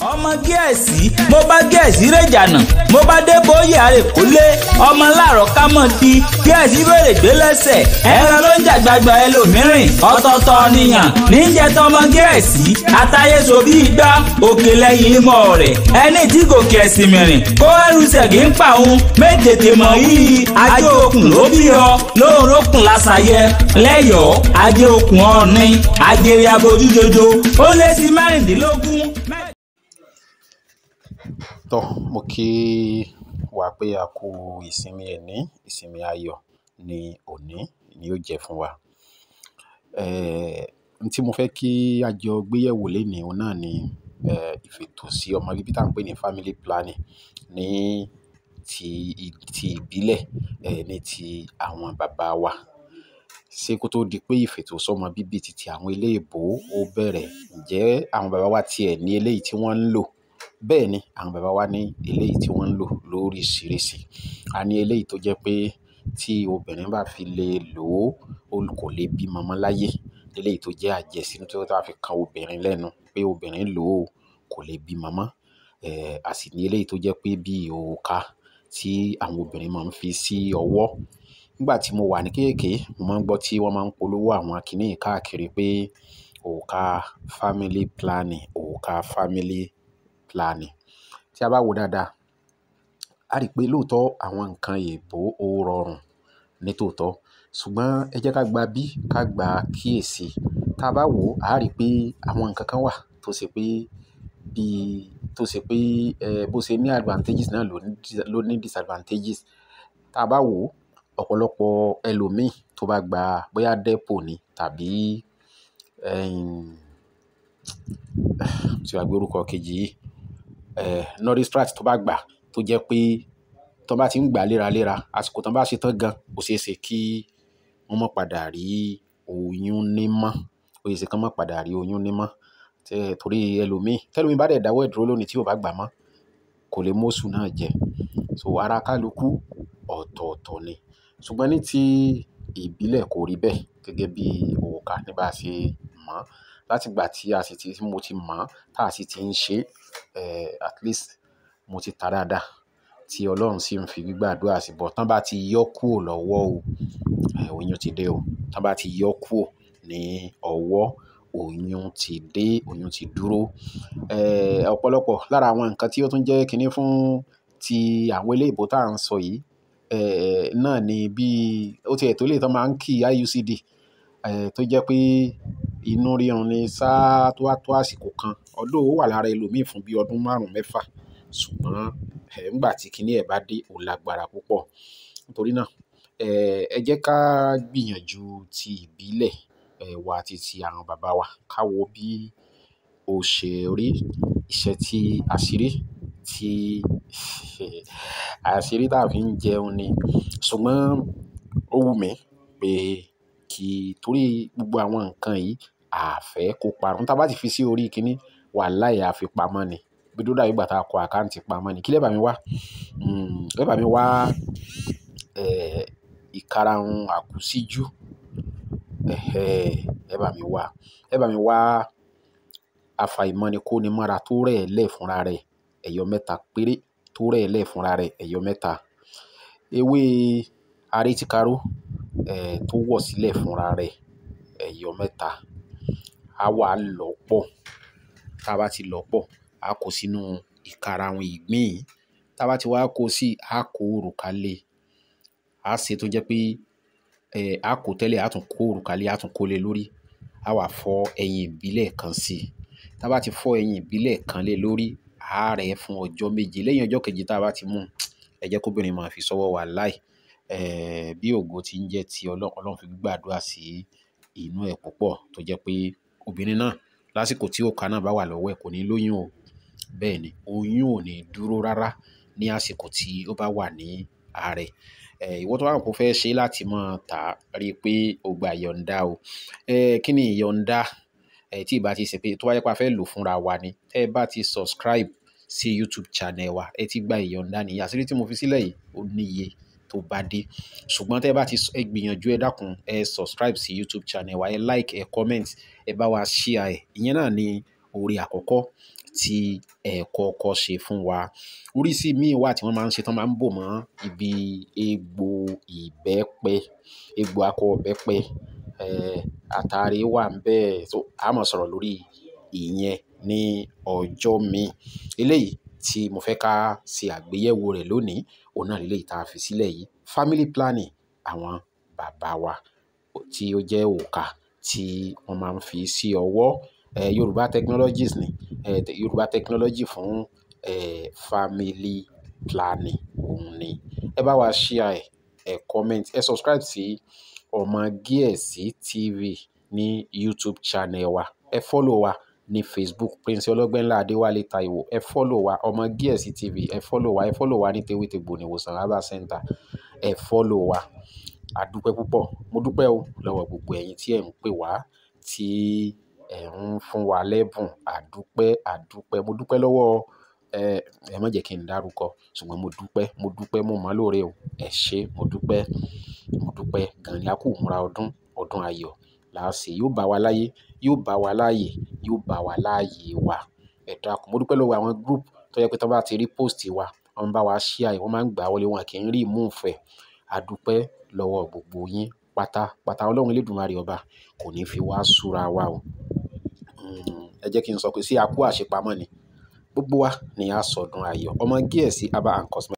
ọmọ gẹ̀ẹ́sì mo bá gẹ̀ẹ́sì rẹ̀ jànà mo bá dé bóyè àrèkólé ọmọ láàrọ̀ kámọ́ di gẹ̀ẹ́sì bèrè gbé lẹ́sẹ̀ ẹran ló ń jàgbàgbà ẹlòmíràn ọ̀tọ̀ọ̀tọ̀ nìyàn níjẹ́ tọmọ gẹ̀ẹ́sì àtayéso bí igbá òkè lẹ́yìn ìmọ̀ rẹ̀ ẹni tí gòkè ẹ̀sìn mìrìn kó ẹrù ṣẹ̀gì ń pa òun méjèèjì mọ̀ yìí ajé okùn ló bí ọ lóòrùn okùn lásàyẹ lẹ́yọ̀ọ́ ajé okùn ọ̀ọ́ni ajẹ́rì abojújojo ó lé sí mẹ́rìndínlógún. Tọ́ mo kí wa pé a kú ìsinmi ẹ̀ní ìsinmi ayọ̀ ní òní ni ó jẹ́ fún wa. Tí mo fẹ́ kí a jọ gbéyẹ̀wò lénìí òun náà ni ìfètò sí ọmọ bíbí tá à ń pè ní family planning ní ti ìbílẹ̀ ní ti àwọn bàbá wa. Ṣé kó tó di pé ìfètò sọ́mọ bíbí titi àwọn eléèbó ó bẹ̀rẹ̀, ǹjẹ́ àwọn bàbá wa tiẹ̀ ní eléyìí tí wọ́n ń lò? Bẹ́ẹ̀ ni, àwọn bàbá wa ní eléyìí tí wọ́n ń lò lóríṣiríṣi. A ní eléyìí tó jẹ́ pé tí obìnrin bá fi lè lò ó kò lè bímọ mọ́ láyé. Eléyìí tó jẹ́ àjẹsínú tí wọ́n bá fi kan obìnrin lẹ́nu pé obìnrin lò ó kò lè bímọ mọ́. A sì ní eléyìí tó jẹ́ pé bí òrùka tí àwọn obìnrin máa ń fi sí ọwọ́. Nígbà tí mo wà ní kéékèèké, mo máa ń gbọ́ tí wọ́n máa ń polówó àwọn kiní yìí káàkiri pé òrùka family planning, òrùka family planning. Tí a bá wò dáadáa, a rí pé lóòótọ́ àwọn nǹkan èèbó ó rọrùn ní tòótọ́. Ṣùgbọ́n ẹ jẹ́ ká gba bí ká gba kíyèsí. Tá a bá wò á rí pé àwọn nǹkan kan wà tó ṣe pé bó ṣe ní advantages náà ló ní disadvantages. Tá a bá wò ọ̀pọ̀lọpọ̀ ẹlòmíì tó bá gba bóyá depo ni tàbí tí a gbé orúkọ kejì yìí Noristrat tó bá gbà tó jẹ́ pé tó bá ti ń gbà léraléra àsìkò tó bá ṣe tán gan ó ṣeé ṣe kí wọ́n má padà rí oyún ní mọ́. Ó ṣeé ṣe kí wọ́n má padà rí oyún ní mọ́. Torí tẹ́lòmíì bá dẹ̀ dáwọ́ ìdúró lónìí tí ò bá gbà mọ́ kò lè móṣù náà jẹ. So ara kálukú ọ̀tọ̀ọ̀tọ̀ ni. Ṣùgbọ́n ní ti ìbílẹ̀ kò rí bẹ́ẹ̀ gẹ́gẹ́ bí òrùka ní bá ṣe mọ̀. Láti ìgbà tí mo ti mọ̀ tá a sì ti ń ṣe at least mo ti ta dáadáa tí Ọlọ́run sì ń fi gbígbàdúrà sí bọ̀. Tán bá ti yọ kúrò lọ́wọ́ oyún ti dé o. Tán bá ti yọ kúrò ní ọwọ́ oyún ti dé, oyún ti dúró. Ọ̀pọ̀lọpọ̀ lára àwọn nǹkan tí ó tún jẹ́ kiní fún ti àwọn eléèbó tá à ń sọ yìí náà ni bí ó tiẹ̀ tó lè tán máa ń kí IUCD tó jẹ́ pé inú rírun ni sáà tó wá tó àsìkò kan. Ọdún ó wà lára ẹlòmíì fún bí ọdún 5-6. Ṣùgbọ́n nígbà tí kiní ẹ̀ bá dé ó lágbára púpọ̀. Nítorí náà ẹ jẹ́ ká gbìyànjú ti ìbílẹ̀ wa àti ti àwọn bàbá wa ká wo bí ó ṣe rí. Iṣẹ́ tí àṣírí tá a fi ń jẹun ni. Ṣùgbọ́n ó wù mí pé torí gbogbo àwọn nǹkan yìí a fẹ́ kó parun. Tá a bá ti fi sí orí kiní wàláhì a fi pamọ́ ni. Bí ó dàbí ìgbà tá a kọ àkáǹtì pamọ́ ni. Kí lẹ bá mi wá? Ẹ bá mi wá ìkarahun àkúsíjú. Ẹ bá mi wá. Ẹ bá mi wá afàìmọ́nikónimọ́ra tó rẹ̀ lẹ̀ fúnra rẹ̀ ẹyọ 3 péré tó rẹ̀ lẹ̀ fúnra rẹ̀ ẹyọ 3. Ewé arétíkaró tó wọ̀ sílẹ̀ fúnra rẹ̀ ẹyọ 3. A wà lọ́pọ̀. Tá a bá ti lọ́pọ̀ a kó sínú ìkarahun ìgbín. Tá a bá ti wá kó sí a kó òrùka lé. A ṣe tó jẹ́ pé a kó tẹ́lẹ̀ a tún kó òrùka lé a tún kó lé lórí. A wà fọ ẹyin ìbílẹ̀ kan sí. Tá a bá ti fọ ẹyin ìbílẹ̀ kan lé lórí a rẹ̀ fún ọjọ́ 7. Lẹ́yìn ọjọ́ kejì tá a bá ti mú ẹ jẹ́ kóbìnrin máa fi sọ́wọ́ wàláhì. Bí ògo ti ń jẹ́ ti Ọlọ́run fi gbàdúrà sí inú ẹ̀ púpọ̀ tó jẹ́ pé obìnrin náà lásìkò tí òrùka náà bá wà lọ́wọ́ ẹ̀ kò ní lóyún o. Bẹ́ẹ̀ ni oyún ò ní dúró rárá ní àsìkò tí ó bá wà ní ara ẹ̀. Ìwọ tó bá mọ̀ pé o fẹ́ ṣe láti máa tà rí pé o gba ìyọ̀ǹda o. Kí ni ìyọ̀ǹda? Tí ìbá ti ṣe pé tó bá jẹ́ pé a fẹ́ lò fúnra wa ni. Tẹ́ ẹ bá ti subscribe sí YouTube channel wa ẹ ti gba ìyọ̀ǹda nìyẹn. Àṣírí tí mo fi sílẹ̀ yìí ó níye tó bá dé. Ṣùgbọ́n tẹ́ ẹ bá ti gbìyànjú ẹ dákun ẹ subscribe sí YouTube channel wa, ẹ like, ẹ comment, ẹ bá wa share ẹ̀. Ìyẹn náà ni oore àkọ́kọ́ tí ẹ kọ́kọ́ ṣe fún wa. Oríṣi míì wà tí wọ́n máa ń ṣe tí wọ́n máa ń bò mọ́ ibi egbò ìbẹ́pẹ, egbò akọ ìbẹ́pẹ, àtàrí wà ńbẹ̀. So a máa sọ̀rọ̀ lórí ìyẹn ní ọjọ́ mi. Eléyìí tí mo fẹ́ ká ṣe àgbéyẹ̀wò rẹ̀ lónìí, òun náà lélẹ́yìí tá a fi sílẹ̀ yìí. Family planning àwọn bàbá wa tí ó jẹ́ òòkà tí wọ́n máa ń fi sí ọwọ́. Yorùbá technologies ni, Yorùbá technology fún family planning òun ni. Ẹ bá wa share ẹ comment, ẹ subscribe sí Ọmọ Gíẹ̀sì TV ní YouTube channel wa. Ẹ follow wa ní Facebook Prince Ọlọ́gbẹ́nlá Adéwálé Táíwò. Ẹ follow wa Ọmọ Gíẹ̀sì TV. Ẹ follow wa ní Tewétegbò ní Ìwòsàn Herbal Center. Ẹ follow wa. A dúpẹ́ púpọ̀. Mo dúpẹ́ o lọ́wọ́ gbogbo ẹ̀yin tí ẹ̀ ń pè wá, tí ẹ̀ ń fún wa lẹ́bùn. A dúpẹ́. Mo dúpẹ́ lọ́wọ́ ẹ má jẹ́ kí n dárúkọ, ṣùgbọ́n mo dúpẹ́ mo mọ̀ lóore o. Ẹ ṣé, mo dúpẹ́ gan ni. A kú múra ọdún ayọ̀ láàṣẹ. Yóò bá wa láyé, yóò bá wa láàyè, yóò bá wa láàyè wa. Ẹ dákun. Mo dúpẹ́ lọ́wọ́ àwọn group tó jẹ́ pé tí wọ́n bá ti rí post wa, wọ́n bá wa share, wọ́n máa ń gbà wọlé, wọn kì í rí ìmúfẹ́. A dúpẹ́ lọ́wọ́ gbogbo yín pátápátá. Ọlọ́run Elédùmarè ọba kò ní fi wá súra wa o. Ẹ jẹ́ kí n sọ pé sí a kú àṣepamọ́ ni. Gbogbo wa ni a sọdún ayọ̀. Ọmọ Gíẹ̀sì Herbal and Cosmetics.